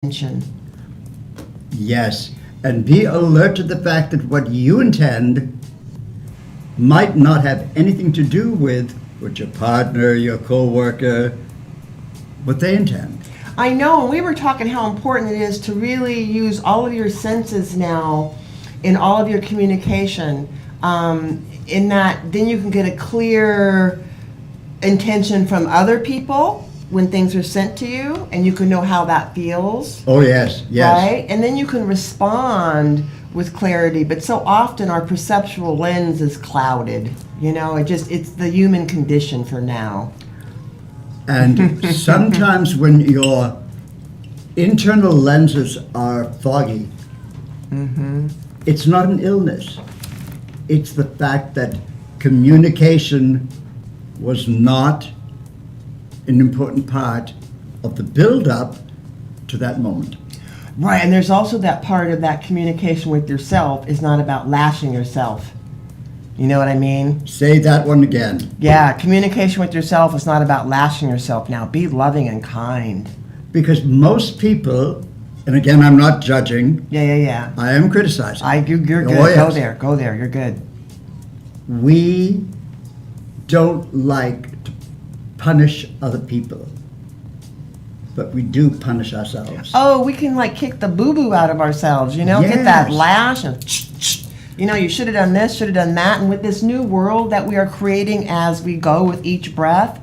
intention. Yes, and be alert to the fact that what you intend might not have anything to do with what your partner, your co-worker, what they intend. I know, and we were talking how important it is to really use all of your senses now in all of your communication. In that, then you can get a clear intention from other people when things are sent to you, and you can know how that feels. Oh, yes, yes. Right? And then you can respond with clarity. But so often our perceptual lens is clouded. You know, it's the human condition for now. And sometimes when your internal lenses are foggy, it's not an illness. It's the fact that communication was not an important part of the build-up to that moment. Right, and there's also that part of that communication with yourself is not about lashing yourself. You know what I mean? Say that one again. Yeah, communication with yourself is not about lashing yourself now. Be loving and kind. Because most people, and again, I'm not judging, Yeah. I am criticizing. You're good. Oh, yes. Go there. You're good. We don't like to punish other people, but we do punish ourselves. Oh, we can like kick the boo-boo out of ourselves, you know? Get that Yes. lash and you know, you should have done this, should have done that. And with this new world that we are creating as we go with each breath,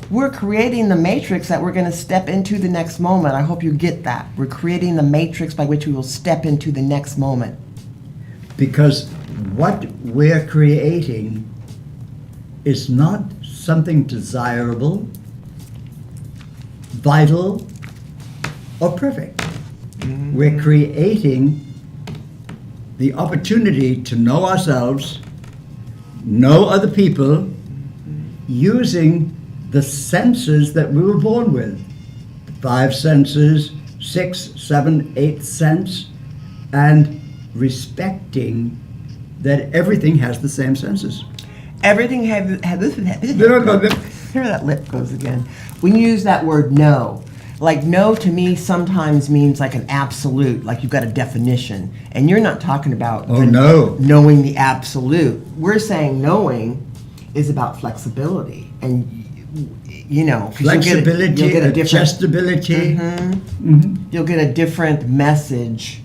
we're creating the matrix that we're going to step into the next moment. I hope you get that. We're creating the matrix by which we will step into the next moment. Because what we're creating is not something desirable, vital, or perfect. We're creating the opportunity to know ourselves, know other people, using the senses that we were born with. 5 senses, 6, 7, 8 sense, and respecting that everything has the same senses. Everything had this. Here that lip goes again. When you use that word no, like no to me sometimes means like an absolute, like you've got a definition. And you're not talking about knowing the absolute. We're saying knowing is about flexibility. And, you know, Flexibility, you'll get a different, adjustability. you'll get a different message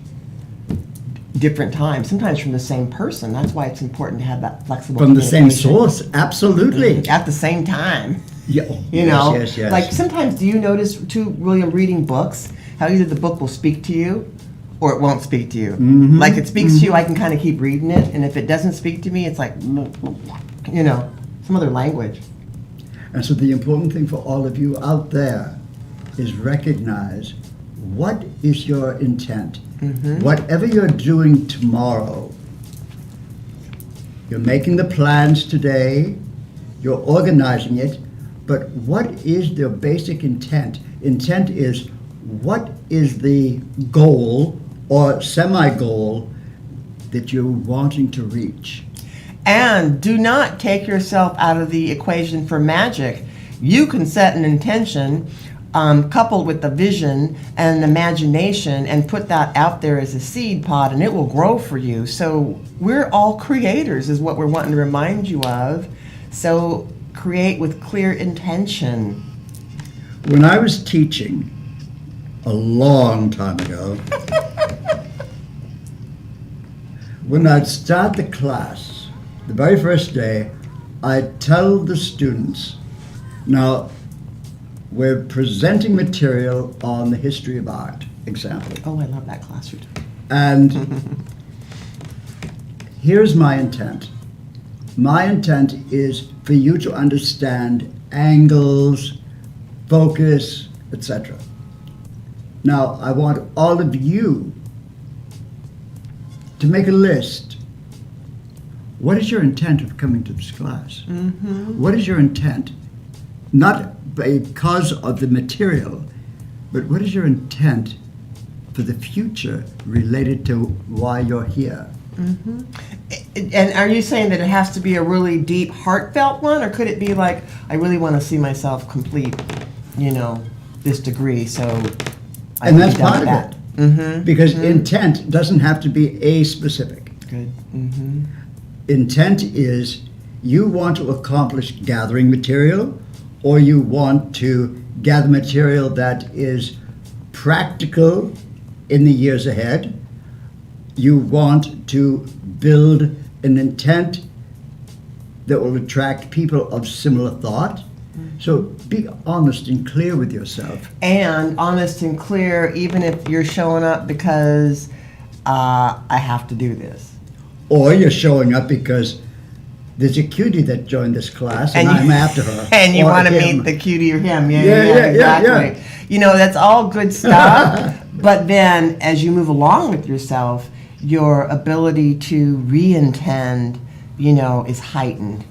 different times, sometimes from the same person. That's why it's important to have that flexible From the same communication. source, absolutely. At the same time. Yeah. You know, yes. like sometimes do you notice too, William, reading books, how either the book will speak to you or it won't speak to you. Like it speaks to you, I can kind of keep reading it, and if it doesn't speak to me, it's like, you know, some other language. And so the important thing for all of you out there is recognize what is your intent. Whatever you're doing tomorrow, you're making the plans today, you're organizing it, but what is the basic intent? Intent is what is the goal or semi-goal that you're wanting to reach? And do not take yourself out of the equation for magic. You can set an intention coupled with the vision and imagination and put that out there as a seed pod, and it will grow for you. So we're all creators is what we're wanting to remind you of. So create with clear intention. When I was teaching a long time ago, when I'd start the class, the very first day, I'd tell the students, now, we're presenting material on the history of art, example. Oh, I love that class you're doing. And here's my intent. My intent is for you to understand angles, focus, etc. Now, I want all of you to make a list. What is your intent of coming to this class? What is your intent? Not because of the material, but what is your intent for the future related to why you're here? And are you saying that it has to be a really deep, heartfelt one, or could it be like, I really want to see myself complete, you know, this degree, so I And can that's be done part with of that. it. Because intent doesn't have to be a specific. Good. Intent is you want to accomplish gathering material, or you want to gather material that is practical in the years ahead. You want to build an intent that will attract people of similar thought. So be honest and clear with yourself. And honest and clear, even if you're showing up because I have to do this. Or you're showing up because there's a cutie that joined this class and I'm after her. And you Or want to him. meet the cutie or him. Yeah, Exactly. You know, that's all good stuff. But then as you move along with yourself, your ability to re-intend, is heightened.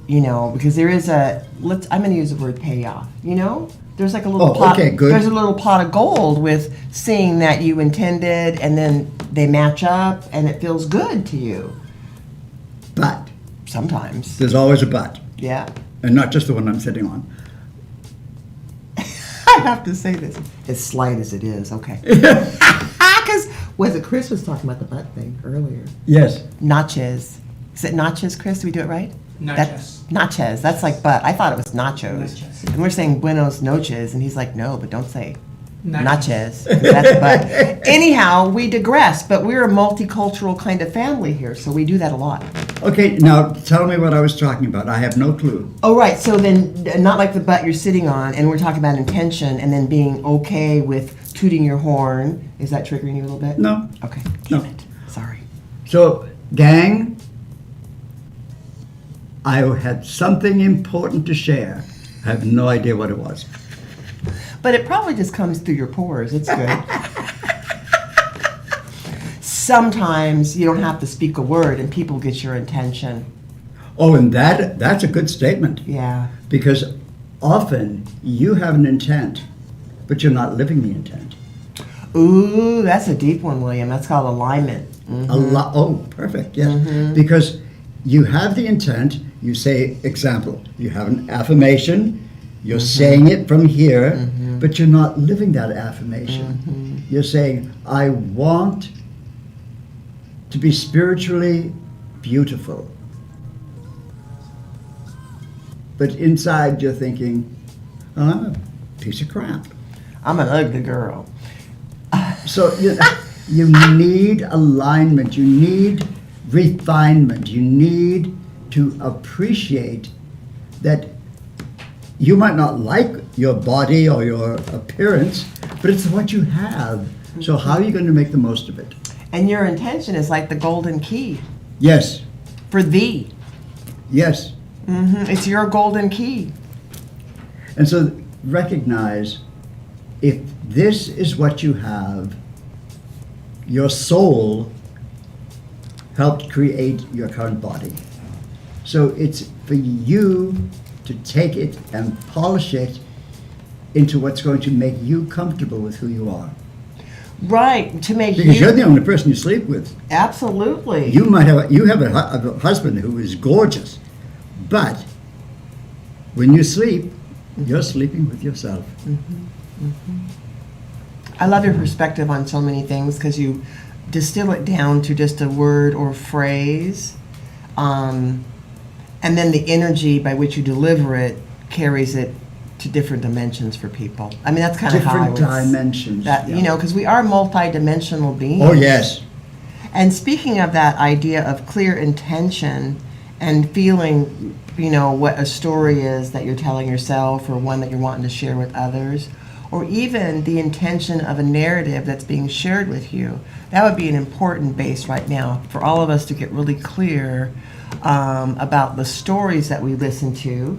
Because there is I'm going to use the word payoff, There's like a little pot. Okay, good. There's a little pot of gold with seeing that you intended and then they match up and it feels good to you. But Sometimes. there's always a but. Yeah. And not just the one I'm sitting on. I have to say this, as slight as it is, okay. Because, Chris was talking about the butt thing earlier. Yes. Nachos. Is it nachos, Chris? Did we do it right? Nachos. That's like butt. I thought it was nachos. Nachos. And we're saying buenos noches, and he's like, no, but don't say nachos. That's butt. Anyhow, we digress, but we're a multicultural kind of family here, so we do that a lot. Okay, now tell me what I was talking about. I have no clue. Oh, right. So then, not like the butt you're sitting on, and we're talking about intention, and then being okay with tooting your horn. Is that triggering you a little bit? No. Okay. No. Damn it. Sorry. So, gang, I had something important to share. I have no idea what it was. But it probably just comes through your pores. It's good. Sometimes you don't have to speak a word, and people get your intention. Oh, and that's a good statement. Yeah. Because often you have an intent, but you're not living the intent. Ooh, that's a deep one, William. That's called alignment. Oh, perfect, yes. Because you have the intent, you say, example, you have an affirmation, you're saying it from here, but you're not living that affirmation. You're saying, I want to be spiritually beautiful. But inside you're thinking, oh, I'm a piece of crap. I'm an ugly girl. So you need alignment, you need refinement, you need to appreciate that you might not like your body or your appearance, but it's what you have. So how are you going to make the most of it? And your intention is like the golden key Yes, for thee. yes. It's your golden key. And so recognize if this is what you have, your soul helped create your current body. So it's for you to take it and polish it into what's going to make you comfortable with who you are. Right, to make Because you... you're the only person you sleep with. Absolutely. You have a husband who is gorgeous, but when you sleep, you're sleeping with yourself. I love your perspective on so many things because you distill it down to just a word or phrase. And then the energy by which you deliver it carries it to different dimensions for people. I mean, that's kind of how I Different would... dimensions. That, yeah. because we are multidimensional beings. Oh, yes. And speaking of that idea of clear intention and feeling, what a story is that you're telling yourself or one that you're wanting to share with others, or even the intention of a narrative that's being shared with you, that would be an important base right now for all of us to get really clear about the stories that we listen to,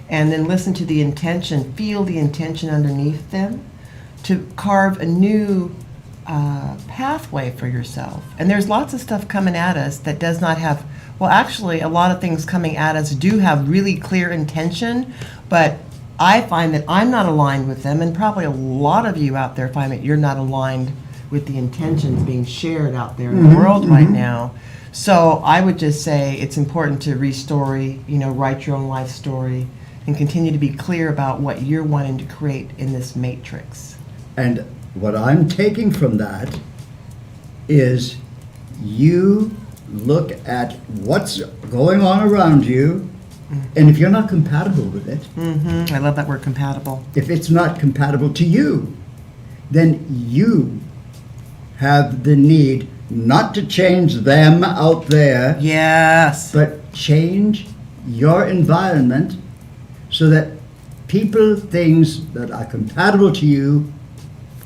and then listen to the intention, feel the intention underneath them, to carve a new pathway for yourself. And there's lots of stuff coming at us that does not have, well, actually, a lot of things coming at us do have really clear intention, but I find that I'm not aligned with them, and probably a lot of you out there find that you're not aligned with the intentions being shared out there in the world right now. So I would just say it's important to restory, write your own life story, and continue to be clear about what you're wanting to create in this matrix. And what I'm taking from that is you look at what's going on around you, and if you're not compatible with it, I love that word compatible. if it's not compatible to you, then you have the need not to change them out there, Yes. but change your environment so that people, things that are compatible to you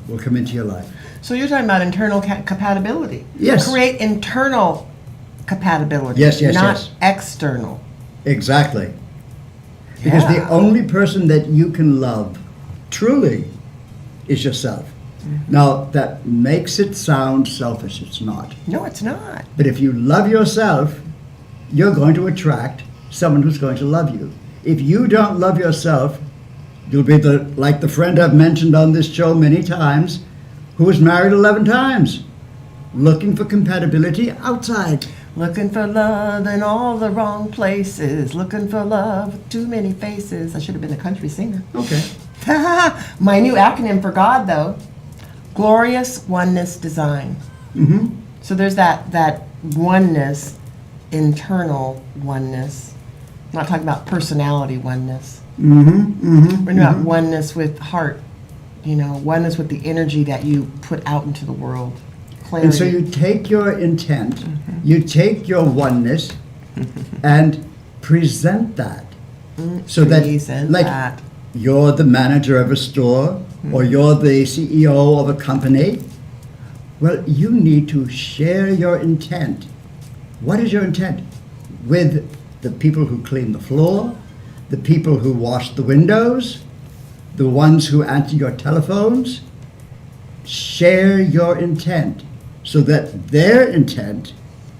will come into your life. So you're talking about internal compatibility. Yes. Create internal compatibility. Yes, yes, not yes. external. Exactly. Because Yeah. the only person that you can love truly is yourself. Now, that makes it sound selfish. It's not. No, it's not. But if you love yourself, you're going to attract someone who's going to love you. If you don't love yourself, you'll be like the friend I've mentioned on this show many times, who was married 11 times, looking for compatibility outside. Looking for love in all the wrong places. Looking for love with too many faces. I should have been a country singer. Okay. My new acronym for God, though, Glorious Oneness Design. Mm-hmm. So there's that oneness, internal oneness. I'm not talking about personality oneness. Mm-hmm. Mm-hmm. We're talking about oneness with heart. Oneness with the energy that you put out into the world. Clarity. And so you take your intent, you take your oneness, and present that. So Present like, that. you're the manager of a store, or you're the CEO of a company. Well, you need to share your intent. What is your intent? With the people who clean the floor, the people who wash the windows, the ones who answer your telephones. Share your intent so that their intent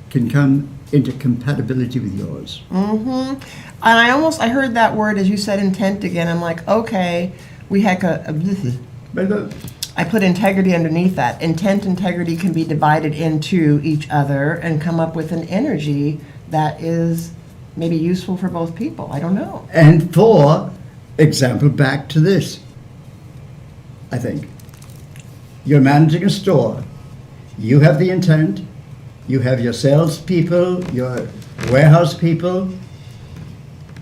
can come into compatibility with yours. And I heard that word as you said intent again. I'm like, okay, we had I put integrity underneath that. Integrity can be divided into each other and come up with an energy that is maybe useful for both people. I don't know. And for example, back to this, I think. You're managing a store. You have the intent. You have your salespeople, your warehouse people,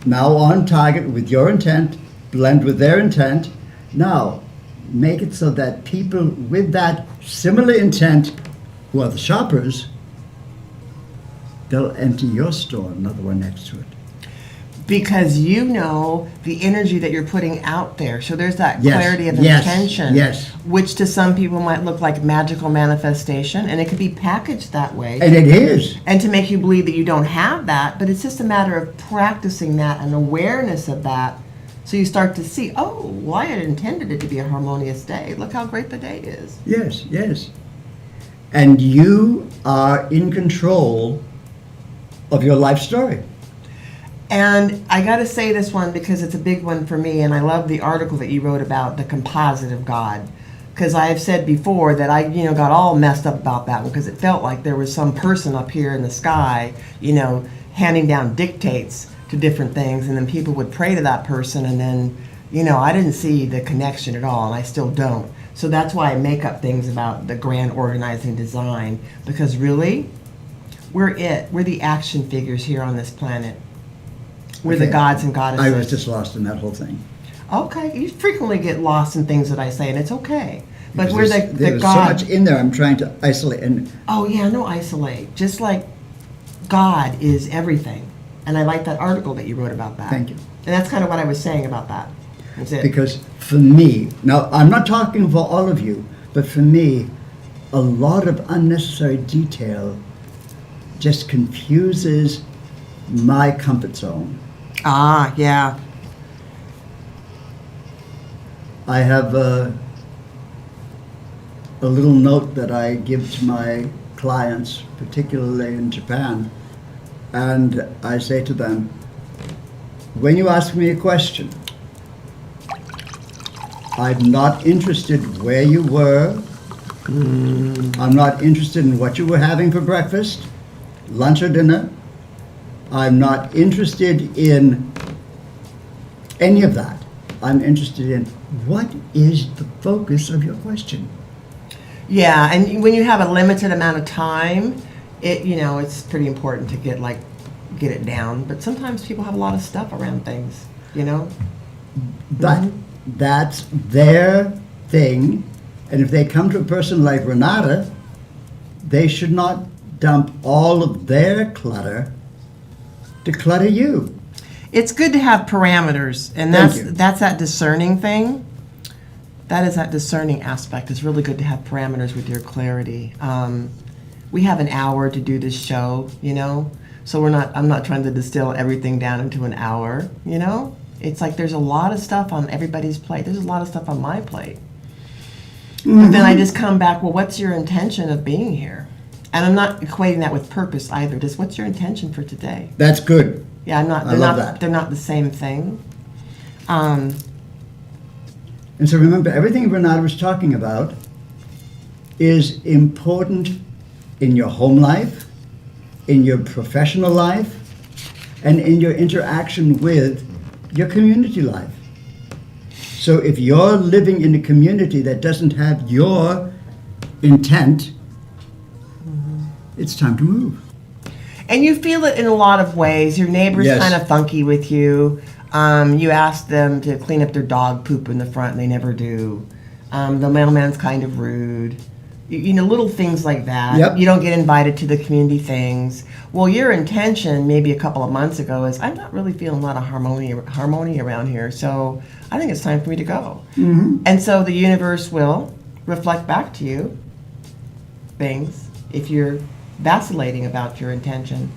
now on target with your intent, blend with their intent. Now, make it so that people with that similar intent, who are the shoppers, they'll enter your store, another one next to it. Because you know the energy that you're putting out there. So there's that Yes, clarity of yes, intention. yes. Which to some people might look like magical manifestation, and it could be packaged that way. And it is. And to make you believe that you don't have that, but it's just a matter of practicing that and awareness of that. So you start to see, oh, well, I had intended it to be a harmonious day. Look how great the day is. Yes, yes. And you are in control of your life story. And I got to say this one because it's a big one for me, and I love the article that you wrote about the composite of God. Because I have said before that I, got all messed up about that one because it felt like there was some person up here in the sky, handing down dictates to different things, and then people would pray to that person, and then, I didn't see the connection at all, and I still don't. So that's why I make up things about the grand organizing design, because really, we're the action figures here on this planet. We're the Okay. gods and goddesses. I was just lost in that whole thing. Okay, you frequently get lost in things that I say, and it's okay. But Because we're the there's so God. much in there I'm trying to isolate. And Oh yeah, no isolate. Just like God is everything, and I like that article that you wrote about that. Thank you. And that's kind of what I was saying about that. That's it. because for me, now I'm not talking for all of you, but for me, a lot of unnecessary detail just confuses my comfort zone. Ah, yeah. I have a little note that I give to my clients, particularly in Japan, and I say to them, when you ask me a question, I'm not interested where you were. I'm not interested in what you were having for breakfast, lunch or dinner. I'm not interested in any of that. I'm interested in what is the focus of your question. Yeah, and when you have a limited amount of time, it's pretty important to get it down. But sometimes people have a lot of stuff around things, But that's their thing. And if they come to a person like Renata, they should not dump all of their clutter to clutter you. It's good to have parameters, and Thank you. that's that discerning thing. That is that discerning aspect. It's really good to have parameters with your clarity. We have an hour to do this show, so I'm not trying to distill everything down into an hour, It's like there's a lot of stuff on everybody's plate. There's a lot of stuff on my plate. But then I just come back, well, what's your intention of being here? And I'm not equating that with purpose either. Just what's your intention for today? That's good. Yeah, I love that. They're not the same thing. And so remember, everything Renata was talking about is important in your home life, in your professional life, and in your interaction with your community life. So if you're living in a community that doesn't have your intent, it's time to move. And you feel it in a lot of ways. Your neighbor's Yes. kind of funky with you. You ask them to clean up their dog poop in the front, and they never do. The mailman's kind of rude. Little things like that. Yep. You don't get invited to the community things. Well, your intention maybe a couple of months ago is, I'm not really feeling a lot of harmony around here, so I think it's time for me to go. Mm-hmm. And so the universe will reflect back to you things if you're vacillating about your intention.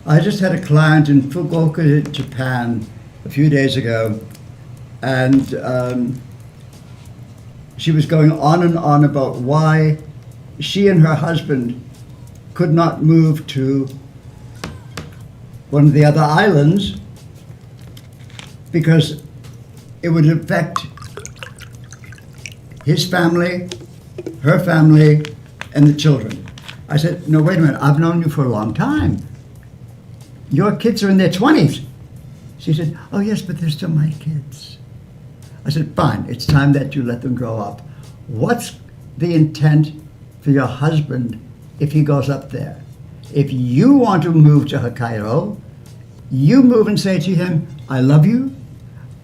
I just had a client in Fukuoka, Japan, a few days ago, and she was going on and on about why she and her husband could not move to one of the other islands because it would affect his family, her family, and the children. I said, no, wait a minute, I've known you for a long time. Your kids are in their 20s. She said, oh yes, but they're still my kids. I said, fine, it's time that you let them grow up. What's the intent for your husband if he goes up there? If you want to move to Hokkaido, you move and say to him, I love you,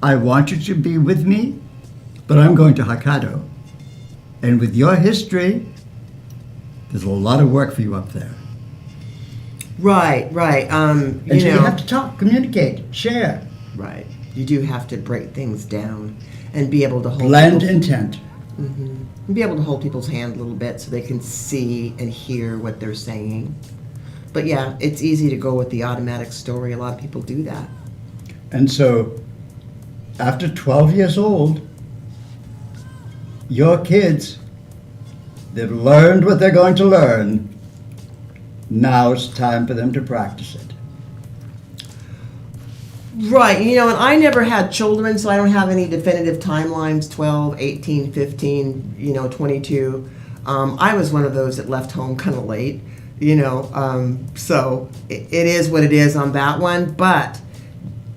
I want you to be with me, but I'm going to Hokkaido. And with your history, there's a lot of work for you up there. Right. And so you have to talk, communicate, share. Right. You do have to break things down and be able to hold Blend people's- intent. and be able to hold people's hand a little bit so they can see and hear what they're saying. But yeah, it's easy to go with the automatic story. A lot of people do that. And so, after 12 years old, your kids, they've learned what they're going to learn. Now it's time for them to practice it. Right, and I never had children, so I don't have any definitive timelines, 12, 18, 15, 22. I was one of those that left home kind of late, so it is what it is on that one, but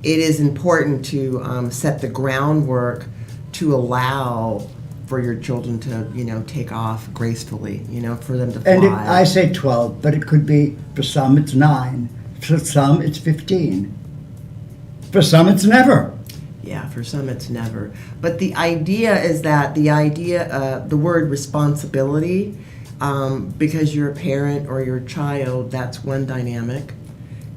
it is important to set the groundwork to allow for your children to, take off gracefully, for them to fly. And I say 12, but it could be, for some it's 9, for some it's 15. For some it's never. Yeah, for some it's never. But the idea is that the word responsibility, because you're a parent or you're a child, that's one dynamic.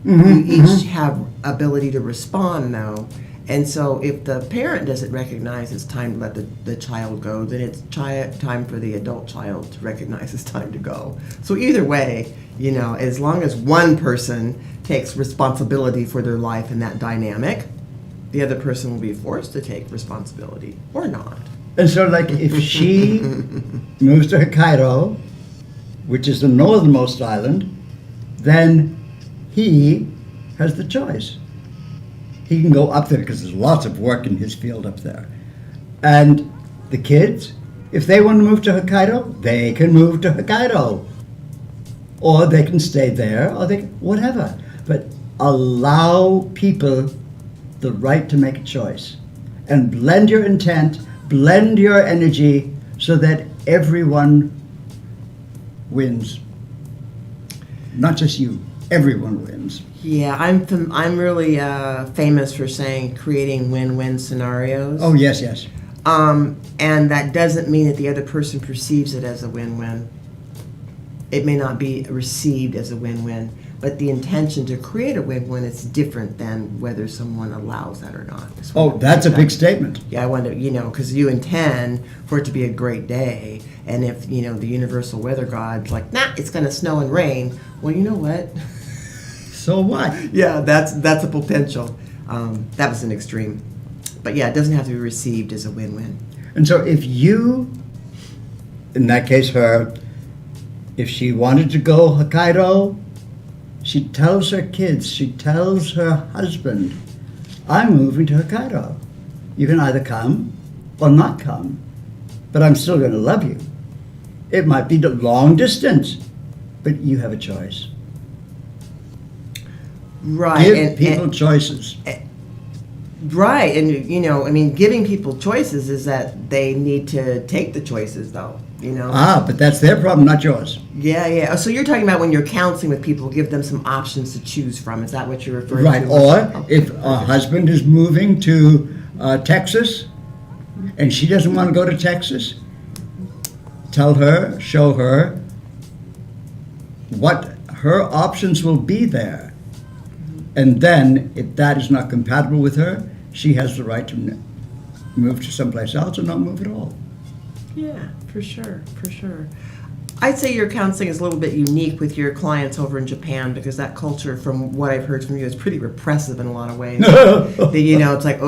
You each have ability to respond though. And so if the parent doesn't recognize it's time to let the child go, then it's time for the adult child to recognize it's time to go. So either way, as long as one person takes responsibility for their life in that dynamic, the other person will be forced to take responsibility or not. And so, like, if she moves to Hokkaido, which is the northernmost island, then he has the choice. He can go up there because there's lots of work in his field up there. And the kids, if they want to move to Hokkaido, they can move to Hokkaido. Or they can stay there, or whatever. But allow people the right to make a choice. And blend your intent, blend your energy, so that everyone wins. Not just you, everyone wins. Yeah, I'm really famous for saying creating win-win scenarios. Oh, yes, yes. And that doesn't mean that the other person perceives it as a win-win. It may not be received as a win-win, but the intention to create a win-win is different than whether someone allows that or not. Oh, that's a big statement. Yeah, I wonder, because you intend for it to be a great day, and if, the universal weather god's like, nah, it's going to snow and rain, well, you know what? So what? Yeah, that's a potential. That was an extreme. But yeah, it doesn't have to be received as a win-win. And so if you, in that case her, if she wanted to go Hokkaido, she tells her kids, she tells her husband, I'm moving to Hokkaido. You can either come or not come, but I'm still going to love you. It might be the long distance, but you have a choice. Right. Give people choices. Right, and giving people choices is that they need to take the choices, though. But that's their problem, not yours. Yeah. So you're talking about when you're counseling with people, give them some options to choose from. Is that what you're referring Right, to? or if a husband is moving to Texas and she doesn't want to go to Texas, tell her, show her what her options will be there. And then, if that is not compatible with her, she has the right to move to someplace else or not move at all. Yeah, for sure. I'd say your counseling is a little bit unique with your clients over in Japan because that culture, from what I've heard from you, is pretty repressive in a lot of ways. It's like,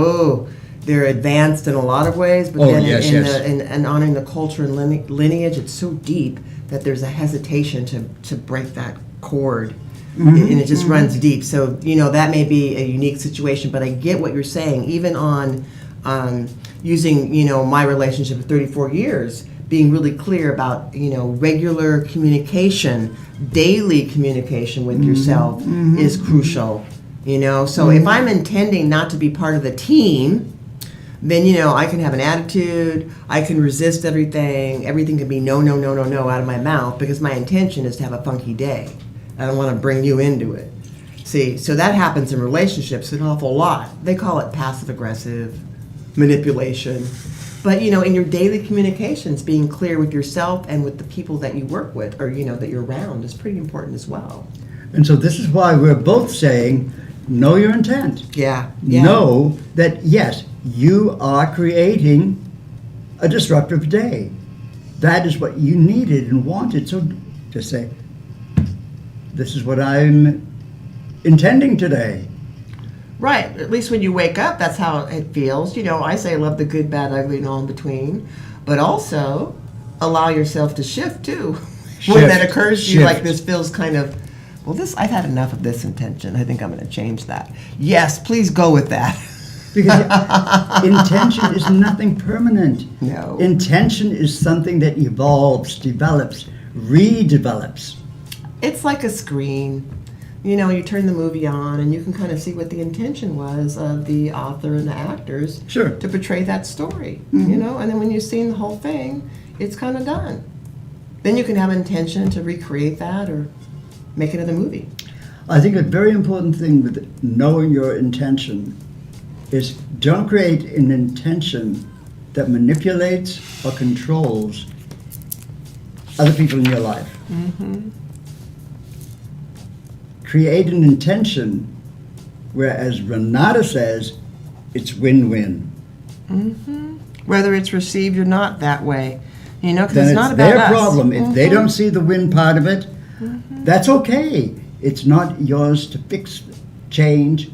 they're advanced in a lot of ways, but then in honoring the culture and lineage, it's so deep that there's a hesitation to break that cord. And it just runs deep. So, that may be a unique situation, but I get what you're saying. Even on using, my relationship of 34 years, being really clear about, regular communication, daily communication with yourself is crucial, So if I'm intending not to be part of the team, then, I can have an attitude, I can resist everything can be no out of my mouth because my intention is to have a funky day. I don't want to bring you into it. See, so that happens in relationships an awful lot. They call it passive-aggressive manipulation. But, in your daily communications, being clear with yourself and with the people that you work with or, that you're around is pretty important as well. And so this is why we're both saying, know your intent. Yeah. Know that, yes, you are creating a disruptive day. That is what you needed and wanted. So just say, this is what I'm intending today. Right. At least when you wake up, that's how it feels. I say love the good, bad, ugly, and all in between. But also allow yourself to shift, too. When that occurs to you, like this feels kind of, I've had enough of this intention. I think I'm going to change that. Yes, please go with that. Because intention is nothing permanent. No. Intention is something that evolves, develops, redevelops. It's like a screen. You turn the movie on and you can kind of see what the intention was of the author and the actors to portray that story, and then when you've seen the whole thing, it's kind of done. Then you can have intention to recreate that or make another movie. I think a very important thing with knowing your intention is don't create an intention that manipulates or controls other people in your life. Create an intention where, as Renata says, it's win-win. Whether it's received or not that way. Because then it's not about their us. problem. If they don't see the win part of it, that's okay. It's not yours to fix, change,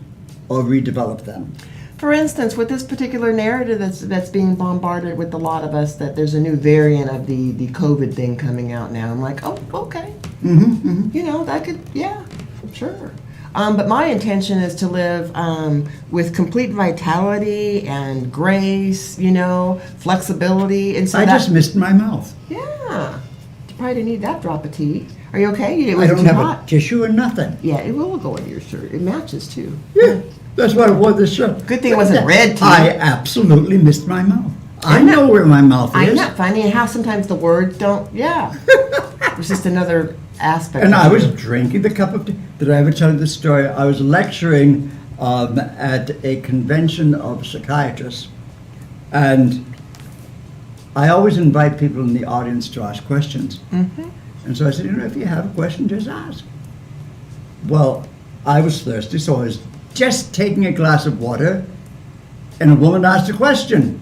or redevelop them. For instance, with this particular narrative that's being bombarded with a lot of us, that there's a new variant of the COVID thing coming out now. I'm like, oh, okay. That could, yeah, sure. But my intention is to live with complete vitality and grace, flexibility. And so I just missed my mouth. Yeah. You probably didn't need that drop of tea. Are you okay? It I wasn't don't too have hot. a tissue or nothing. Yeah, it will go under your shirt. It matches too. Yeah, that's why I wore this shirt. Good thing it wasn't red tea. I absolutely missed my mouth. I Isn't that- know where my mouth Isn't is. that funny? And how sometimes the words don't, yeah. It's just another aspect. And of I was you. drinking the cup of tea. Did I ever tell you the story? I was lecturing at a convention of psychiatrists, and I always invite people in the audience to ask questions. Mm-hmm. And so I said, if you have a question, just ask. Well, I was thirsty, so I was just taking a glass of water, and a woman asked a question.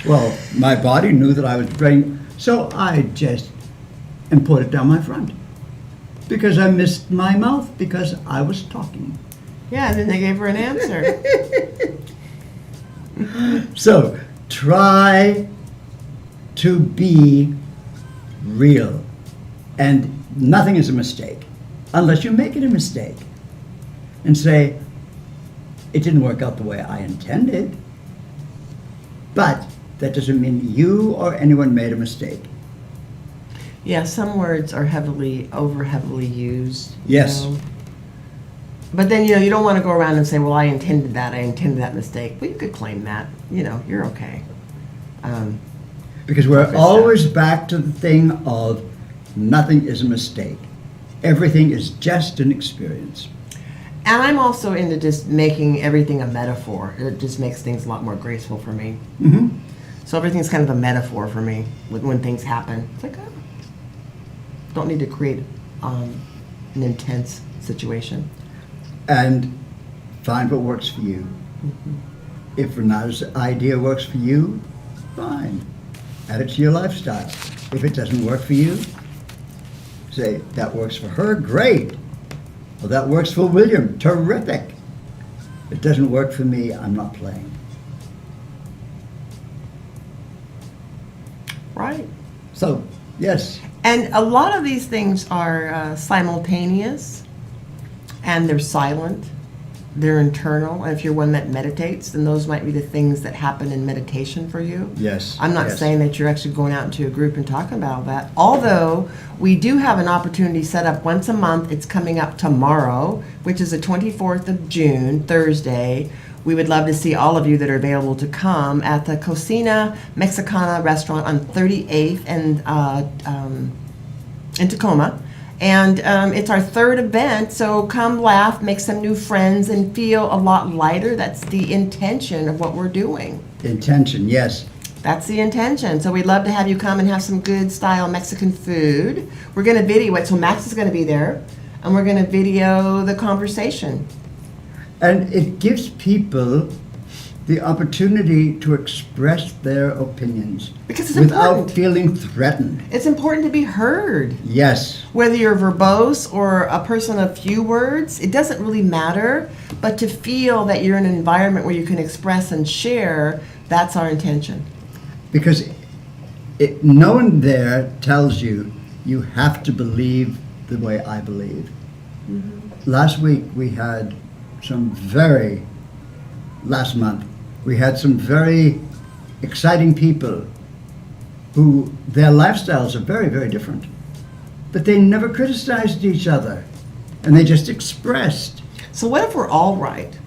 Well, my body knew that I was drinking, so I just and put it down my front because I missed my mouth because I was talking. Yeah, and then they gave her an answer. So try to be real, and nothing is a mistake unless you make it a mistake and say, it didn't work out the way I intended, but that doesn't mean you or anyone made a mistake. Yeah, some words are heavily used. Yes. But then, you don't want to go around and say, well, I intended that mistake. Well, you could claim that. You're okay. Because we're Focus always back to the thing of nothing is a mistake. Everything is just an experience. And I'm also into just making everything a metaphor. It just makes things a lot more graceful for me. Mm-hmm. So everything's kind of a metaphor for me when things happen. It's like, oh, don't need to create an intense situation. And find what works for you. If Renata's idea works for you, fine. Add it to your lifestyle. If it doesn't work for you, say, that works for her, great. Well, that works for William, terrific. It doesn't work for me, I'm not playing. Right. So, yes, And a lot of these things are simultaneous, and they're silent, they're internal. And if you're one that meditates, then those might be the things that happen in meditation for you. yes. I'm not yes. saying that you're actually going out into a group and talking about all that. Although we do have an opportunity set up once a month. It's coming up tomorrow, which is the 24th of June, Thursday. We would love to see all of you that are available to come at the Cocina Mexicana restaurant on 38th and in Tacoma. And it's our third event, so come laugh, make some new friends, and feel a lot lighter. That's the intention of what we're doing. Intention, yes. That's the intention. So we'd love to have you come and have some good style Mexican food. We're going to video it, so Max is going to be there, and we're going to video the conversation. And it gives people the opportunity to express their opinions Because it's without important. feeling threatened. It's important to be heard. Yes. Whether you're verbose or a person of few words, it doesn't really matter. But to feel that you're in an environment where you can express and share, that's our intention. Because no one there tells you you have to believe the way I believe. Mm-hmm. Last month, we had some very exciting people who their lifestyles are very, very different. But they never criticized each other, and they just expressed. So what if we're all right?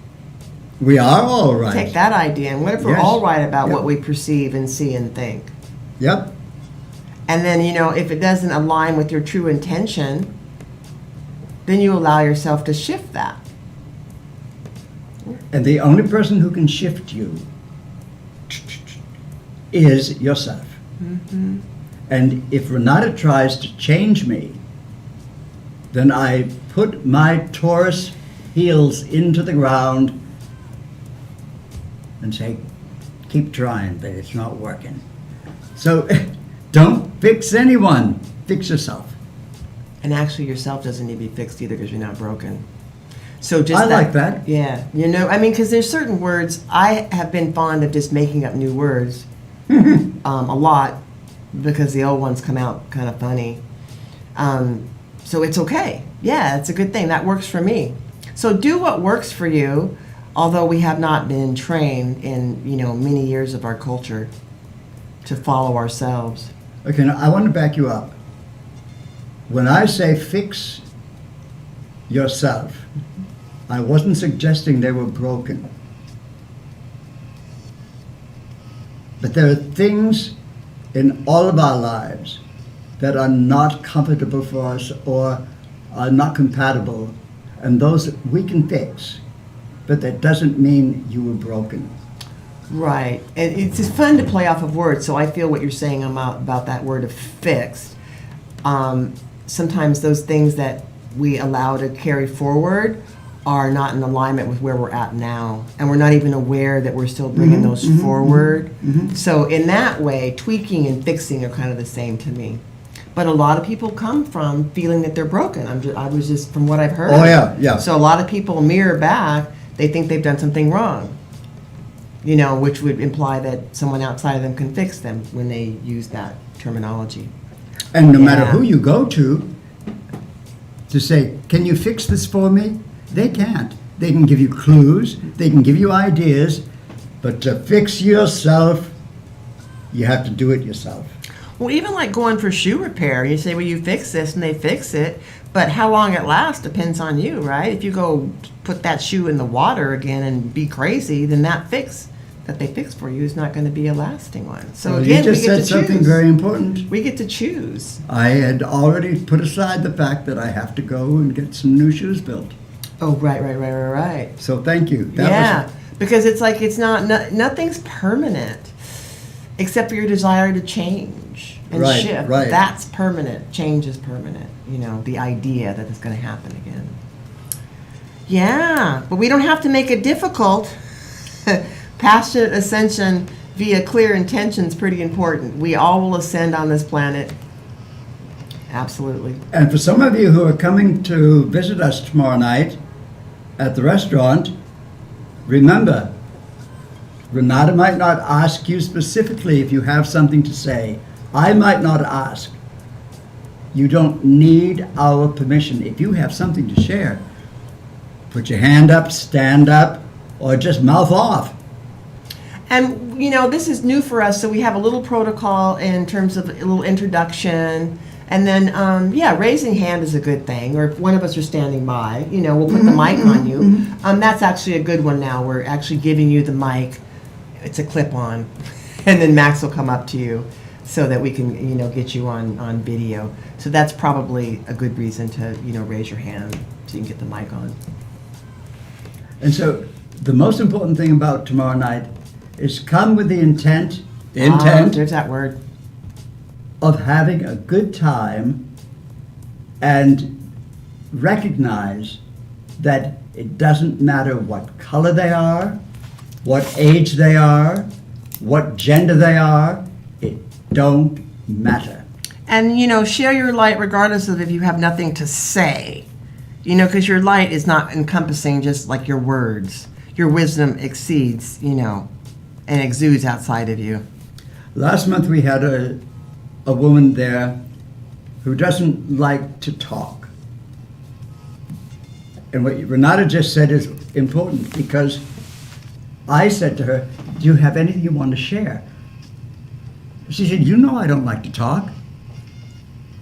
We are all right. Take that idea, and what if we're Yes. all right about Yep. what we perceive and see and think? Yep. And then, if it doesn't align with your true intention, then you allow yourself to shift that. And the only person who can shift you is yourself. Mm-hmm. And if Renata tries to change me, then I put my Taurus heels into the ground and say, keep trying, but it's not working. So don't fix anyone, fix yourself. And actually, yourself doesn't need to be fixed either because you're not broken. So just I like that. Yeah, because there's certain words, I have been fond of just making up new words a lot because the old ones come out kind of funny. So it's okay. Yeah, it's a good thing. That works for me. So do what works for you, although we have not been trained in, many years of our culture to follow ourselves. Okay, now I want to back you up. When I say fix yourself, I wasn't suggesting they were broken. But there are things in all of our lives that are not comfortable for us or are not compatible, and those we can fix. But that doesn't mean you were broken. Right. And it's just fun to play off of words, so I feel what you're saying about that word of fixed. Sometimes those things that we allow to carry forward are not in alignment with where we're at now, and we're not even aware that we're still bringing those forward. So in that way, tweaking and fixing are kind of the same to me. But a lot of people come from feeling that they're broken. I was just, from what I've heard. Oh, yeah, yeah. So a lot of people mirror back, they think they've done something wrong, which would imply that someone outside of them can fix them when they use that terminology. And no matter Yeah. who you go to say, can you fix this for me? They can't. They can give you clues, they can give you ideas, but to fix yourself, you have to do it yourself. Well, even like going for shoe repair, you say, well, you fix this, and they fix it, but how long it lasts depends on you, right? If you go put that shoe in the water again and be crazy, then that fix that they fix for you is not going to be a lasting one. So Well, again, you just we get said to something choose. very important. We get to choose. I had already put aside the fact that I have to go and get some new shoes built. Oh, right. So thank you. That Yeah, was, because it's like nothing's permanent except for your desire to change and Right, shift. right. That's permanent. Change is permanent. The idea that it's going to happen again. Yeah, but we don't have to make it difficult. Passionate ascension via clear intention is pretty important. We all will ascend on this planet. Absolutely. And for some of you who are coming to visit us tomorrow night at the restaurant, remember, Renata might not ask you specifically if you have something to say. I might not ask. You don't need our permission. If you have something to share, put your hand up, stand up, or just mouth off. And, this is new for us, so we have a little protocol in terms of a little introduction. And then, raising hand is a good thing. Or if one of us are standing by, we'll put the mic on you. That's actually a good one now. We're actually giving you the mic. It's a clip-on. And then Max will come up to you so that we can, get you on video. So that's probably a good reason to, raise your hand so you can get the mic on. And so the most important thing about tomorrow night is come with the intent There's that word. of having a good time and recognize that it doesn't matter what color they are, what age they are, what gender they are, it don't matter. And, share your light regardless of if you have nothing to say. Because your light is not encompassing just like your words. Your wisdom exceeds, and exudes outside of you. Last month we had a woman there who doesn't like to talk. And what Renata just said is important, because I said to her, do you have anything you want to share? She said, I don't like to talk.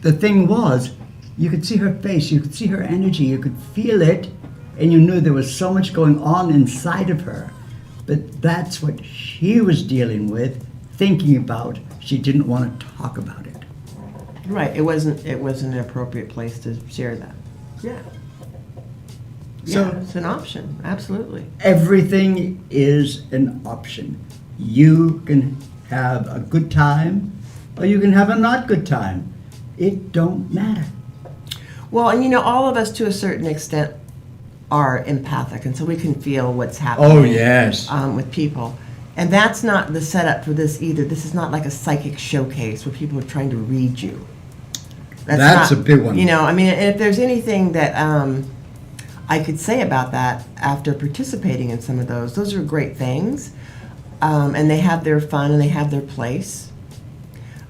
The thing was, you could see her face, you could see her energy, you could feel it, and you knew there was so much going on inside of her. But that's what she was dealing with, thinking about. She didn't want to talk about it. Right. It wasn't an appropriate place to share that. Yeah. So- Yeah, it's an option. Absolutely. Everything is an option. You can have a good time, or you can have a not good time. It don't matter. Well, and all of us to a certain extent are empathic, and so we can feel what's happening. Oh, yes. With people. And that's not the setup for this either. This is not like a psychic showcase where people are trying to read you. That's a big one. And if there's anything that I could say about that after participating in some of those are great things. And they have their fun and they have their place.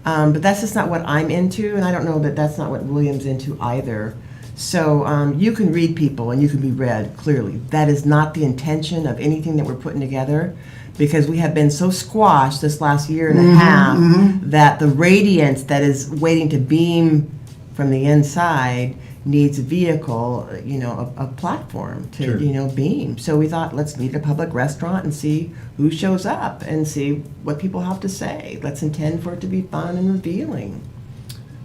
But that's just not what I'm into, and I don't know that that's not what William's into either. So you can read people and you can be read, clearly. That is not the intention of anything that we're putting together, because we have been so squashed this last year and a half that the radiance that is waiting to beam from the inside needs a vehicle, a platform to, Sure. beam. So we thought, let's meet at a public restaurant and see who shows up and see what people have to say. Let's intend for it to be fun and revealing.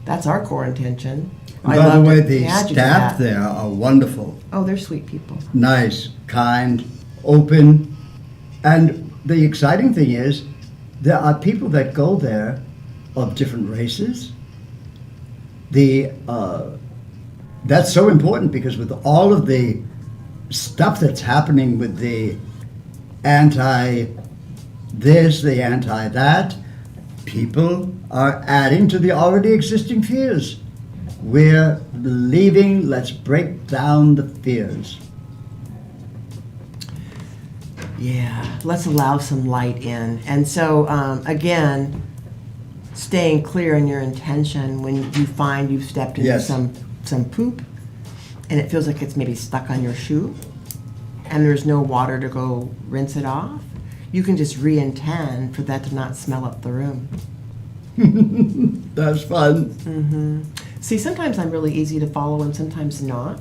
That's our core intention. I By the love way, to the add you to staff that. there are wonderful, Oh, they're sweet people. nice, kind, open. And the exciting thing is, there are people that go there of different races. That's so important because with all of the stuff that's happening with the anti this, the anti that, people are adding to the already existing fears. We're believing, let's break down the fears. Yeah, let's allow some light in. And so, again, staying clear in your intention when you find you've stepped into Yes. some poop and it feels like it's maybe stuck on your shoe and there's no water to go rinse it off, you can just re-intend for that to not smell up the room. That's fun. See, sometimes I'm really easy to follow and sometimes not.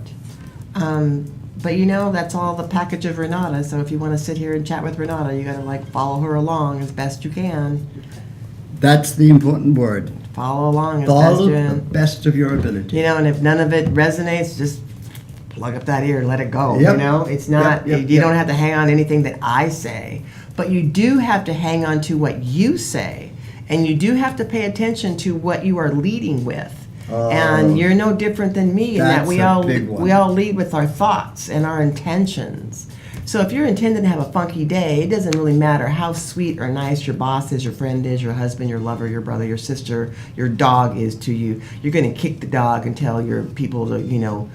But that's all the package of Renata. So if you want to sit here and chat with Renata, you got to follow her along as best you can. That's the important word. Follow along as best Follow you the can. best of your ability. And if none of it resonates, just plug up that ear and let it go. Yep. It's not, Yep, you don't have to hang on to anything that I say, but you do have to hang on to what you say, and you do have to pay attention to what you are leading with. And you're no different than me in that That's we a all big one. we all lead with our thoughts and our intentions. So if you're intending to have a funky day, it doesn't really matter how sweet or nice your boss is, your friend is, your husband, your lover, your brother, your sister, your dog is to you. You're going to kick the dog and tell your people to,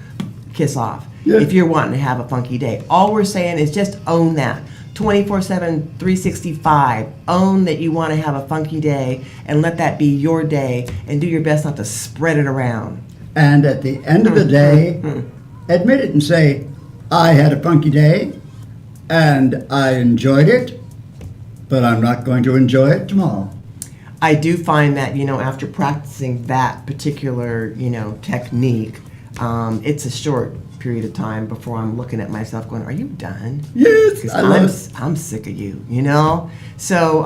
kiss off Yeah. if you're wanting to have a funky day. All we're saying is just own that. 24/7, 365. Own that you want to have a funky day and let that be your day and do your best not to spread it around. And at the end of the day, admit it and say, I had a funky day and I enjoyed it, but I'm not going to enjoy it tomorrow. I do find that, after practicing that particular, technique, it's a short period of time before I'm looking at myself going, are you done? Yes, 'Cause I love it. I'm sick of you, So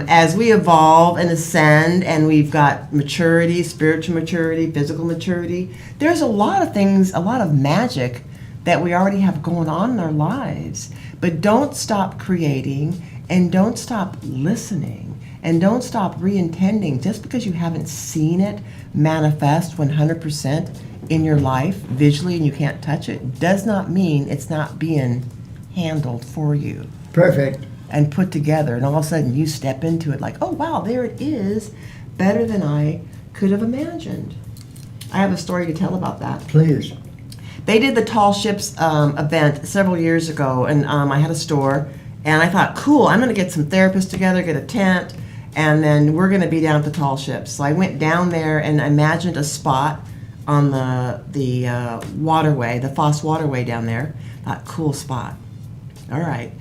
as we evolve and ascend and we've got maturity, spiritual maturity, physical maturity, there's a lot of things, a lot of magic that we already have going on in our lives. But don't stop creating and don't stop listening and don't stop re-intending just because you haven't seen it manifest 100% in your life visually and you can't touch it does not mean it's not being handled for you Perfect. and put together, and all of a sudden you step into it like, oh wow, there it is, better than I could have imagined. I have a story to tell about that. Please. They did the Tall Ships event several years ago, and I had a store, and I thought, cool, I'm going to get some therapists together, get a tent, and then we're going to be down at the Tall Ships. So I went down there and imagined a spot on the waterway, the Foss waterway down there. Thought, cool spot. All right.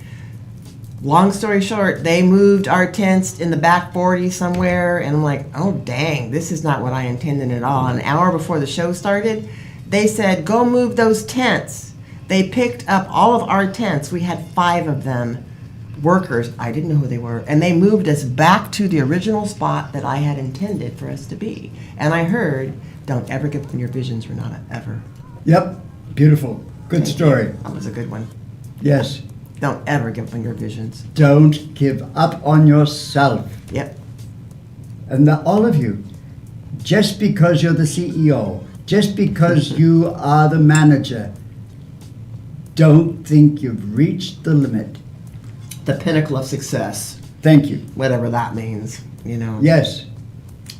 Long story short, they moved our tents in the back 40 somewhere, and I'm like, oh dang, this is not what I intended at all. An hour before the show started, they said, go move those tents. They picked up all of our tents. We had 5 of them, workers. I didn't know who they were. And they moved us back to the original spot that I had intended for us to be. And I heard, don't ever give them your visions, Renata, ever. Yep. Beautiful. Good story. That was a good one. Yes. Don't ever give them your visions. Don't give up on yourself. Yep. And all of you, just because you're the CEO, just because you are the manager, don't think you've reached the limit. The pinnacle of success, Thank you. whatever that means, Yes.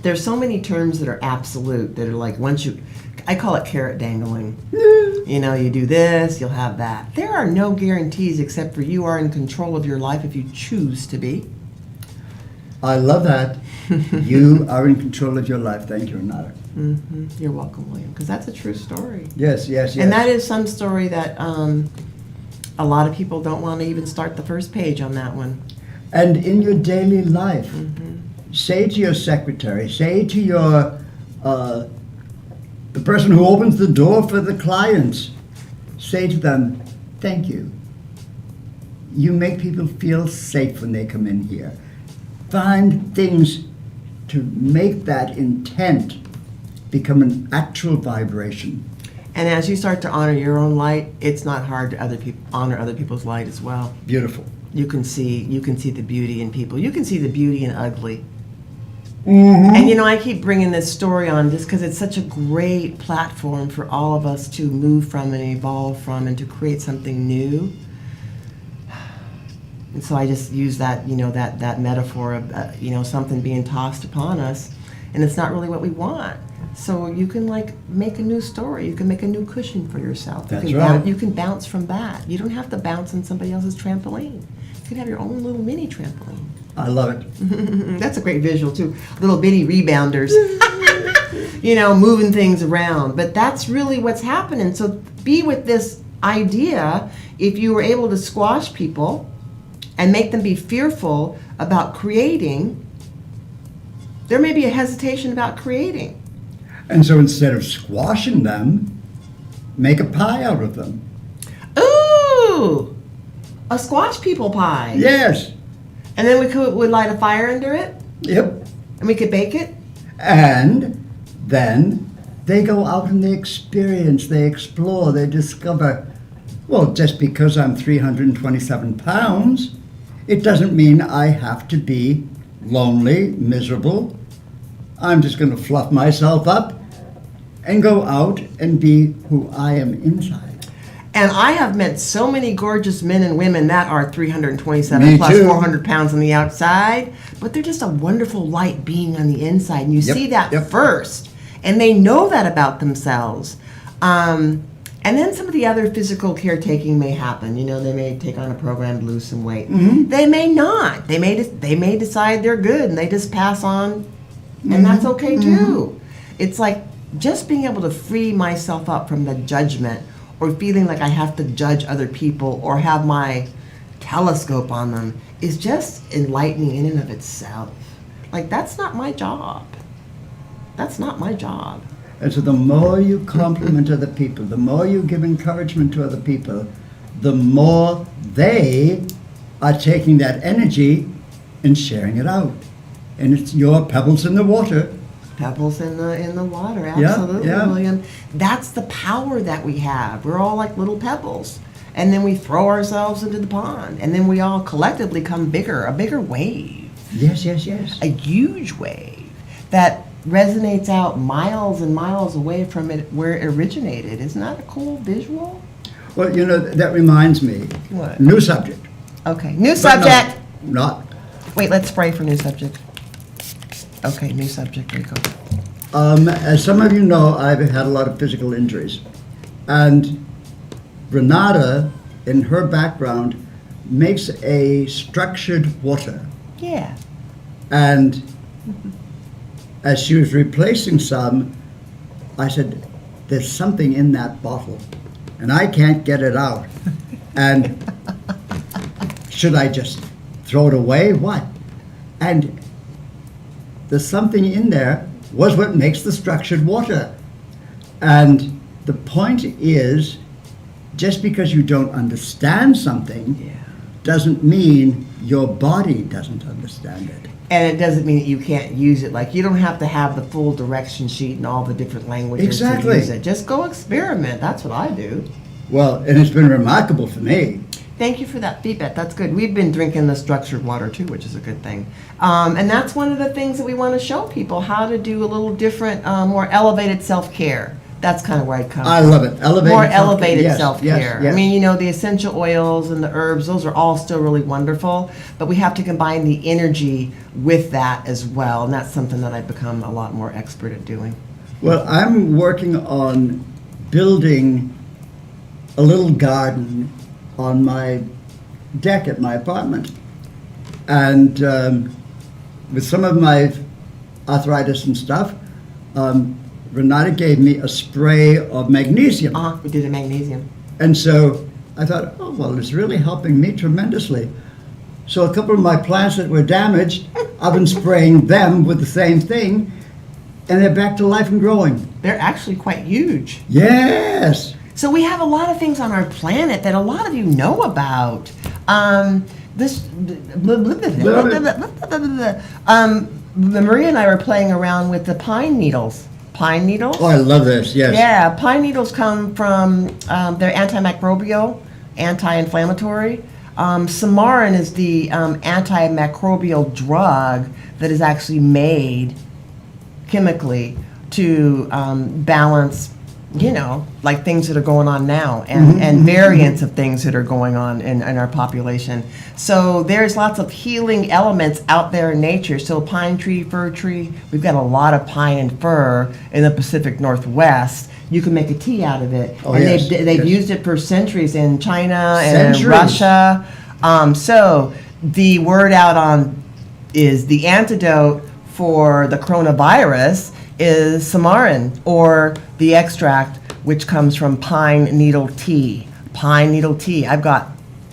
There's so many terms that are absolute, that are like I call it carrot dangling. You do this, you'll have that. There are no guarantees except for you are in control of your life if you choose to be. I love that. You are in control of your life. Thank you, Renata. You're welcome, William, because that's a true story. Yes, yes, yes. And that is some story that a lot of people don't want to even start the first page on that one. And in your daily life, say to your secretary, say to your The person who opens the door for the clients, say to them, thank you. You make people feel safe when they come in here. Find things to make that intent become an actual vibration. And as you start to honor your own light, it's not hard to honor other people's light as well. Beautiful. You can see the beauty in people. You can see the beauty in ugly. Mm-hmm. And I keep bringing this story on just because it's such a great platform for all of us to move from and evolve from and to create something new. And so I just use that, that metaphor of, something being tossed upon us, and it's not really what we want. So you can make a new story. You can make a new cushion for yourself. That's you can right. You can bounce from that. You don't have to bounce on somebody else's trampoline. You can have your own little mini trampoline. I love it. That's a great visual too. Little bitty rebounders, moving things around. But that's really what's happening. So be with this idea. If you were able to squash people and make them be fearful about creating, there may be a hesitation about creating. And so instead of squashing them, make a pie out of them. Ooh, a squash people pie. Yes. And then would light a fire under it, Yep. and we could bake it. And then they go out and they experience, they explore, they discover. Well, just because I'm 327 pounds, it doesn't mean I have to be lonely, miserable. I'm just going to fluff myself up and go out and be who I am inside. And I have met so many gorgeous men and women that are 327 Me plus too. 400 pounds on the outside, but they're just a wonderful light being on the inside. And you Yep, see that yep. first, and they know that about themselves. And then some of the other physical caretaking may happen. They may take on a program to lose some weight. Mm-hmm. They may not. They may decide they're good and they just pass on, and that's okay too. It's like just being able to free myself up from the judgment or feeling like I have to judge other people or have my telescope on them is just enlightening in and of itself. Like, that's not my job. That's not my job. And so the more you compliment other people, the more you give encouragement to other people, the more they are taking that energy and sharing it out. And it's your pebbles in the water. Pebbles in the water, Yeah, absolutely, yeah. William. That's the power that we have. We're all like little pebbles. And then we throw ourselves into the pond. And then we all collectively come bigger, a bigger wave. Yes, yes, yes. A huge wave that resonates out miles and miles away from it where it originated. Isn't that a cool visual? Well, that reminds me. What? New subject. Okay, new But subject. no, not. Wait, let's spray for new subject. Okay, new subject, there you go. As some of you know, I've had a lot of physical injuries. And Renata, in her background, makes a structured water. Yeah. And as she was replacing some, I said, there's something in that bottle, and I can't get it out. And should I just throw it away? What? And the something in there was what makes the structured water. And the point is, just because you don't understand something Yeah. doesn't mean your body doesn't understand it. And it doesn't mean that you can't use it. Like, you don't have to have the full direction sheet and all the different languages Exactly. to use it. Just go experiment. That's what I do. Well, and it's been remarkable for me. Thank you for that feedback. That's good. We've been drinking the structured water too, which is a good thing. And that's one of the things that we want to show people, how to do a little different, more elevated self-care. That's kind of where I'd come I from. love it. Elevated More self-care. elevated Yes, self-care. yes, yes. I mean, the essential oils and the herbs, those are all still really wonderful, but we have to combine the energy with that as well, and that's something that I've become a lot more expert at doing. Well, I'm working on building a little garden on my deck at my apartment. And with some of my arthritis and stuff, Renata gave me a spray of magnesium. We did a magnesium. And so I thought, oh, well, it's really helping me tremendously. So a couple of my plants that were damaged, I've been spraying them with the same thing. and they're back to life and growing. They're actually quite huge. Yes. So we have a lot of things on our planet that a lot of you know about. Maria and I were playing around with the pine needles. Pine needles? Oh, I love this. Yes. Yeah, pine needles come from, they're antimicrobial, anti-inflammatory. Samarin is the antimicrobial drug that is actually made chemically to balance, like things that are going on now and variants of things that are going on in our population. So there's lots of healing elements out there in nature. So pine tree, fir tree, we've got a lot of pine and fir in the Pacific Northwest. You can make a tea out of it. Oh, and yes, they've yes. used it for centuries in China and Centuries. Russia. So the word out on is the antidote for the coronavirus is samarin, or the extract, which comes from pine needle tea. Pine needle tea. I've got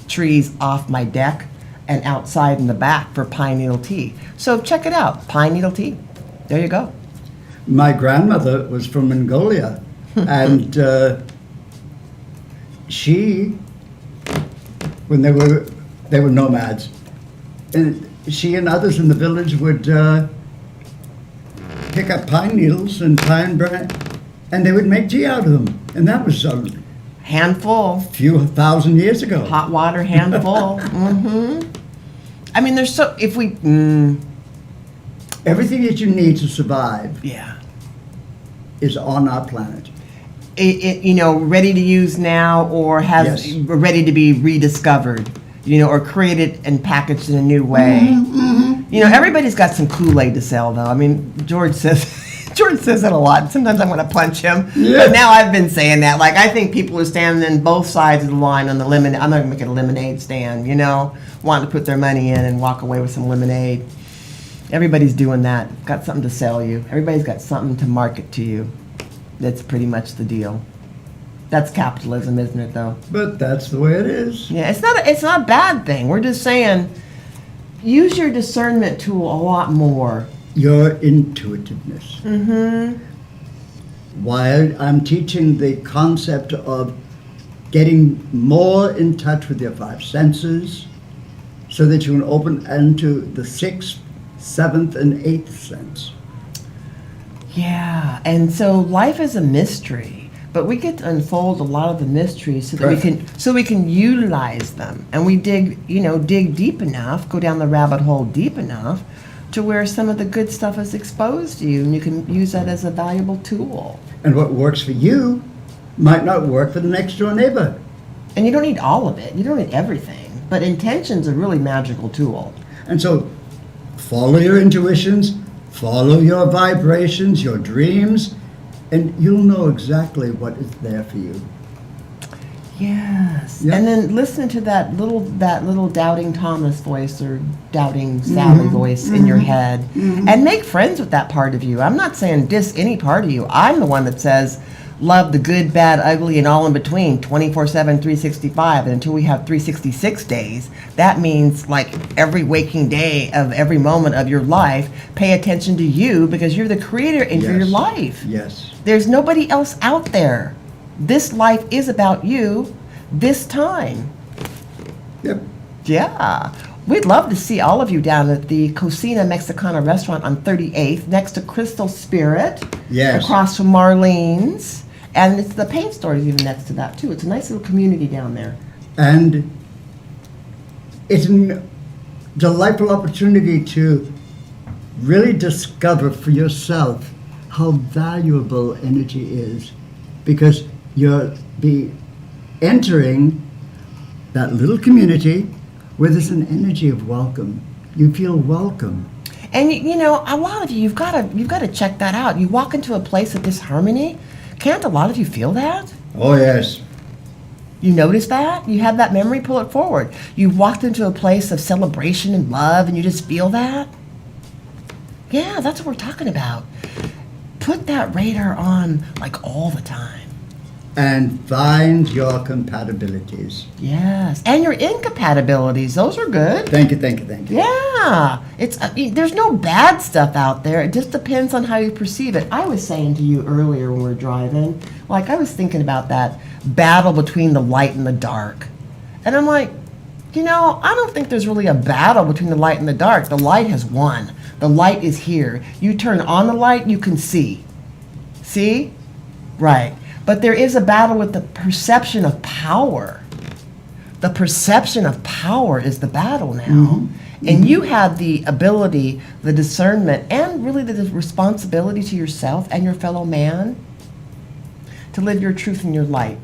trees off my deck and outside in the back for pine needle tea. So check it out, pine needle tea. There you go. My grandmother was from Mongolia, and she, when they were nomads, and she and others in the village would pick up pine needles and pine bran, and they would make tea out of them, and that was a Handful. few thousand years ago. Hot water handful. I mean, there's so, if we, Everything that you need to survive yeah. is on our planet. Ready to use now, or has Yes. ready to be rediscovered, or created and packaged in a new way. Everybody's got some Kool-Aid to sell, though. I mean, George says that a lot. Sometimes I want to punch him, Yeah. but now I've been saying that. Like, I think people are standing in both sides of the line on the lemonade. I'm not gonna make it a lemonade stand, wanting to put their money in and walk away with some lemonade. Everybody's doing that. Got something to sell you. Everybody's got something to market to you. That's pretty much the deal. That's capitalism, isn't it, though? But that's the way it is. Yeah, it's not a bad thing. We're just saying, use your discernment tool a lot more. Your intuitiveness. While I'm teaching the concept of getting more in touch with your five senses, so that you can open into the sixth, seventh, and eighth sense. Yeah, and so life is a mystery, but we get to unfold a lot of the mysteries so that we can utilize them, and we dig deep enough, go down the rabbit hole deep enough, to where some of the good stuff is exposed to you, and you can use that as a valuable tool. And what works for you might not work for the next door neighbor. And you don't need all of it. You don't need everything. But intention's a really magical tool. And so follow your intuitions, follow your vibrations, your dreams, and you'll know exactly what is there for you. Yes. Yep. And then listen to that little doubting Thomas voice or doubting Sally voice in your head, and make friends with that part of you. I'm not saying diss any part of you. I'm the one that says love the good, bad, ugly, and all in between 24/7, 365. And until we have 366 days, that means like every waking day of every moment of your life, pay attention to you, because you're the creator in your Yes. life. Yes. There's nobody else out there. This life is about you, this time. Yep. Yeah. We'd love to see all of you down at the Cocina Mexicana restaurant on 38th, next to Crystal Spirit. Yes. Across from Marlene's. And it's the paint store is even next to that, too. It's a nice little community down there. And it's a delightful opportunity to really discover for yourself how valuable energy is, because you'll be entering that little community where there's an energy of welcome. You feel welcome. And a lot of you, you've got to check that out. You walk into a place of disharmony. Can't a lot of you feel that? Oh, yes. You notice that? You have that memory, pull it forward. You walked into a place of celebration and love, and you just feel that? Yeah, that's what we're talking about. Put that radar on like all the time. and find your compatibilities. Yes, and your incompatibilities, those are good. Thank you, thank you, thank you. Yeah, it's there's no bad stuff out there. It just depends on how you perceive it. I was saying to you earlier when we were driving, like I was thinking about that battle between the light and the dark. And I'm like, I don't think there's really a battle between the light and the dark. The light has won. The light is here. You turn on the light, you can see. See? Right. But there is a battle with the perception of power. The perception of power is the battle now. And you have the ability, the discernment, and really the responsibility to yourself and your fellow man to live your truth in your light.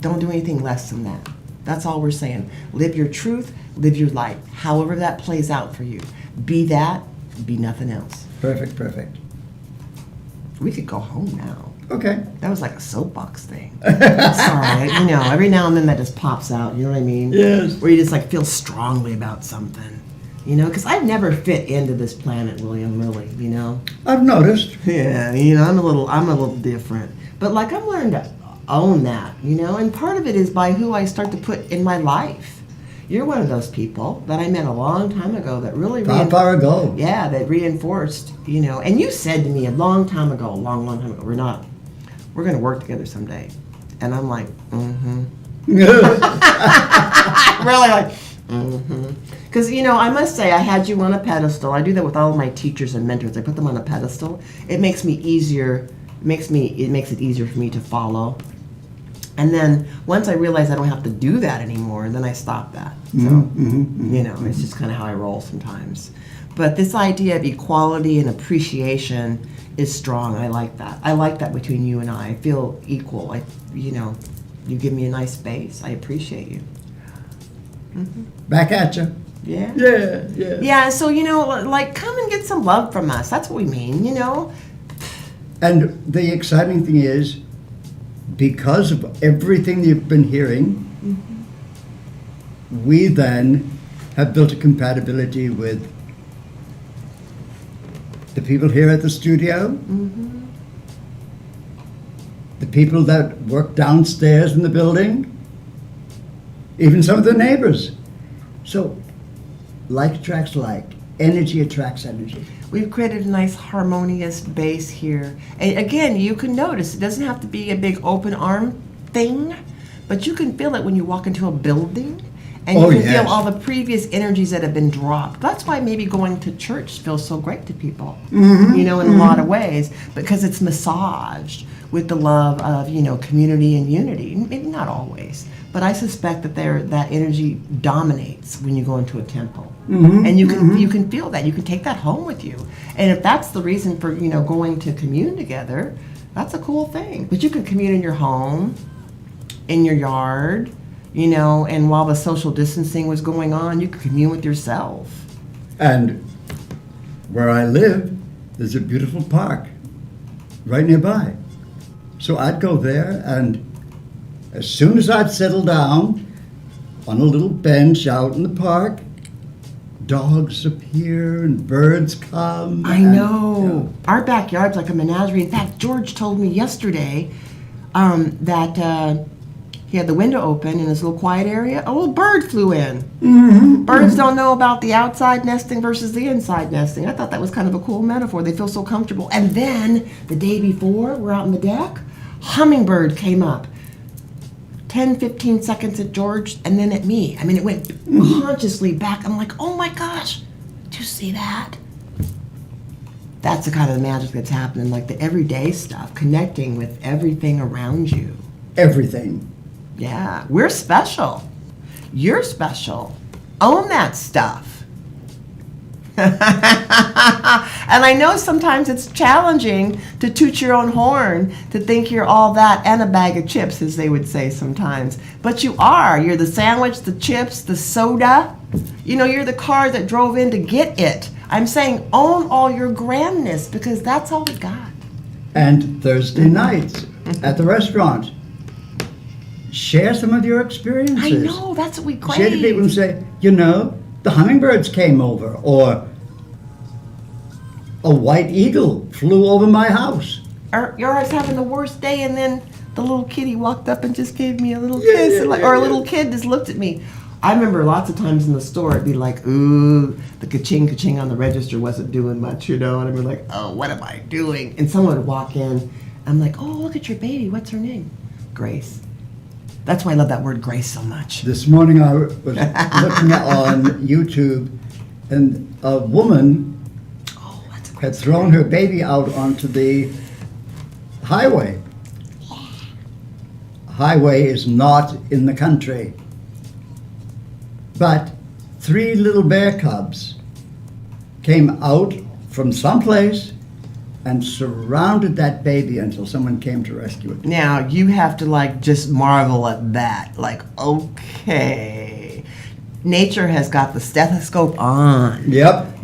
Don't do anything less than that. That's all we're saying. Live your truth, live your light. However that plays out for you. Be that, be nothing else. Perfect, perfect. We could go home now. Okay. That was like a soapbox thing. Sorry, every now and then that just pops out, you know what I mean? Yes. Where you just like feel strongly about something. Because I've never fit into this planet, William, really, I've noticed. Yeah, I'm a little different. But like I'm learning to own that, and part of it is by who I start to put in my life. You're one of those people that I met a long time ago that really Far ago. Yeah, that reinforced, and you said to me a long time ago, long time ago, we're going to work together someday. And I'm like, really like, Because, I must say, I had you on a pedestal. I do that with all of my teachers and mentors. I put them on a pedestal. It makes me easier. It makes it easier for me to follow. And then once I realize I don't have to do that anymore, then I stop that. So, it's just kind of how I roll sometimes. But this idea of equality and appreciation is strong. I like that. I like that between you and I. I feel equal. You give me a nice space. I appreciate you. Back at you. Yeah? Yeah, yeah. Yeah, so, come and get some love from us. That's what we mean, And the exciting thing is, because of everything you've been hearing, we then have built a compatibility with the people here at the studio, the people that work downstairs in the building, even some of the neighbors. So, like attracts like, energy attracts energy. We've created a nice harmonious base here. And again, you can notice it doesn't have to be a big open arm thing, but you can feel it when you walk into a building. And you can feel all the previous energies that have been dropped. That's why maybe going to church feels so great to people, in a lot of ways, because it's massaged with the love of, community and unity. Maybe not always, but I suspect that that energy dominates when you go into a temple. And you can feel that. You can take that home with you. And if that's the reason for, going to commune together, that's a cool thing. But you can commune in your home, in your yard, and while the social distancing was going on, you could commune with yourself. And where I live, there's a beautiful park right nearby. So I'd go there, and as soon as I'd settle down on a little bench out in the park, dogs appear and birds come. I know. Our backyard's like a menagerie. In fact, George told me yesterday that he had the window open in his little quiet area. A little bird flew in. Birds don't know about the outside nesting versus the inside nesting. I thought that was kind of a cool metaphor. They feel so comfortable. And then the day before, we're out on the deck, hummingbird came up. 10, 15 seconds at George, and then at me. I mean, it went consciously back. I'm like, oh my gosh, do you see that? That's the kind of magic that's happening, like the everyday stuff, connecting with everything around you. Everything. Yeah, we're special. You're special. Own that stuff. And I know sometimes it's challenging to toot your own horn, to think you're all that and a bag of chips, as they would say sometimes. But you are. You're the sandwich, the chips, the soda. You're the car that drove in to get it. I'm saying own all your grandness, because that's all we got. And Thursday nights at the restaurant, share some of your experiences. I know, that's what we crave. Share to people and say, the hummingbirds came over, or a white eagle flew over my house. Or you're always having the worst day, and then the little kitty walked up and just gave me a little Yeah, kiss, yeah, and like, yeah, or a yeah. little kid just looked at me. I remember lots of times in the store, it'd be like, ooh, the ka-ching on the register wasn't doing much, and I'd be like, oh, what am I doing? And someone would walk in, I'm like, oh, look at your baby, what's her name? Grace. That's why I love that word Grace so much. This morning I was looking on YouTube, and a woman Oh, that's a had thrown her baby out onto the highway. Highway is not in the country. But 3 little bear cubs came out from someplace and surrounded that baby until someone came to rescue it. Now you have to like just marvel at that. Like, okay, nature has got the stethoscope on. Yep.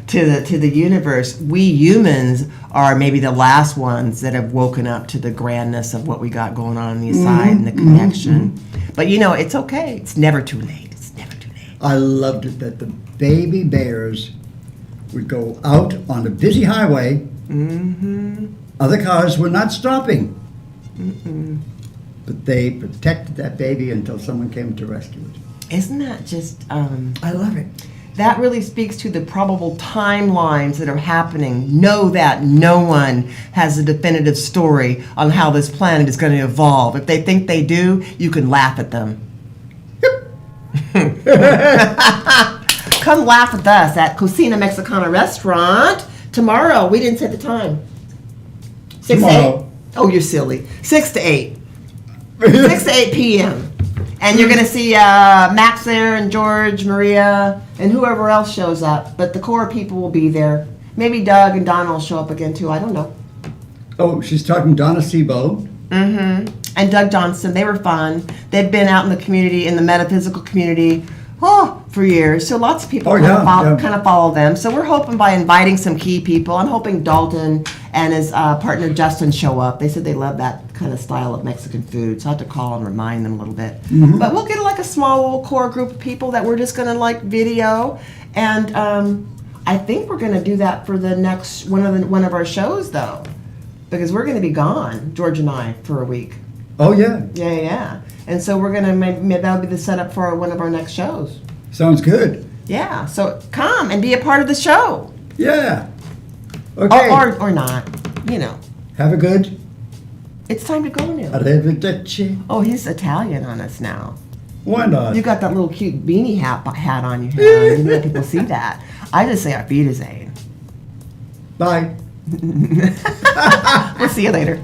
To the universe. We humans are maybe the last ones that have woken up to the grandness of what we got going on the side and the connection. But it's okay. It's never too late. It's never too late. I loved it that the baby bears would go out on a busy highway. Other cars were not stopping. But they protected that baby until someone came to rescue it. Isn't that just I love it. that really speaks to the probable timelines that are happening. Know that no one has a definitive story on how this planet is going to evolve. If they think they do, you can laugh at them. Come laugh with us at Cocina Mexicana Restaurant tomorrow. We didn't set the time. 6 to 8. Tomorrow. Oh, you're silly. 6 to 8. 6 to 8 p.m. And you're going to see Max there and George, Maria, and whoever else shows up. But the core people will be there. Maybe Doug and Donna will show up again, too. I don't know. Oh, she's talking Donna Sebo. And Doug Johnson. They were fun. They've been out in the community, in the metaphysical community, for years. So lots of people Oh, yeah. kind of follow them. So we're hoping by inviting some key people. I'm hoping Dalton and his partner Justin show up. They said they love that kind of style of Mexican food. So I have to call and remind them a little bit. But we'll get like a small little core group of people that we're just going to like video. And I think we're going to do that for the next one of our shows though. Because we're going to be gone, George and I, for a week. Oh, yeah. Yeah. And so we're going to, maybe that'll be the setup for one of our next shows. Sounds good. Yeah, so come and be a part of the show. Yeah. Okay. Or not, Have a good It's time to go now. arrivederci. Oh, he's Italian on us now. Why not? You got that little cute beanie hat on you. You let people see that. I just say Auf Wiedersehen. Bye. We'll see you later.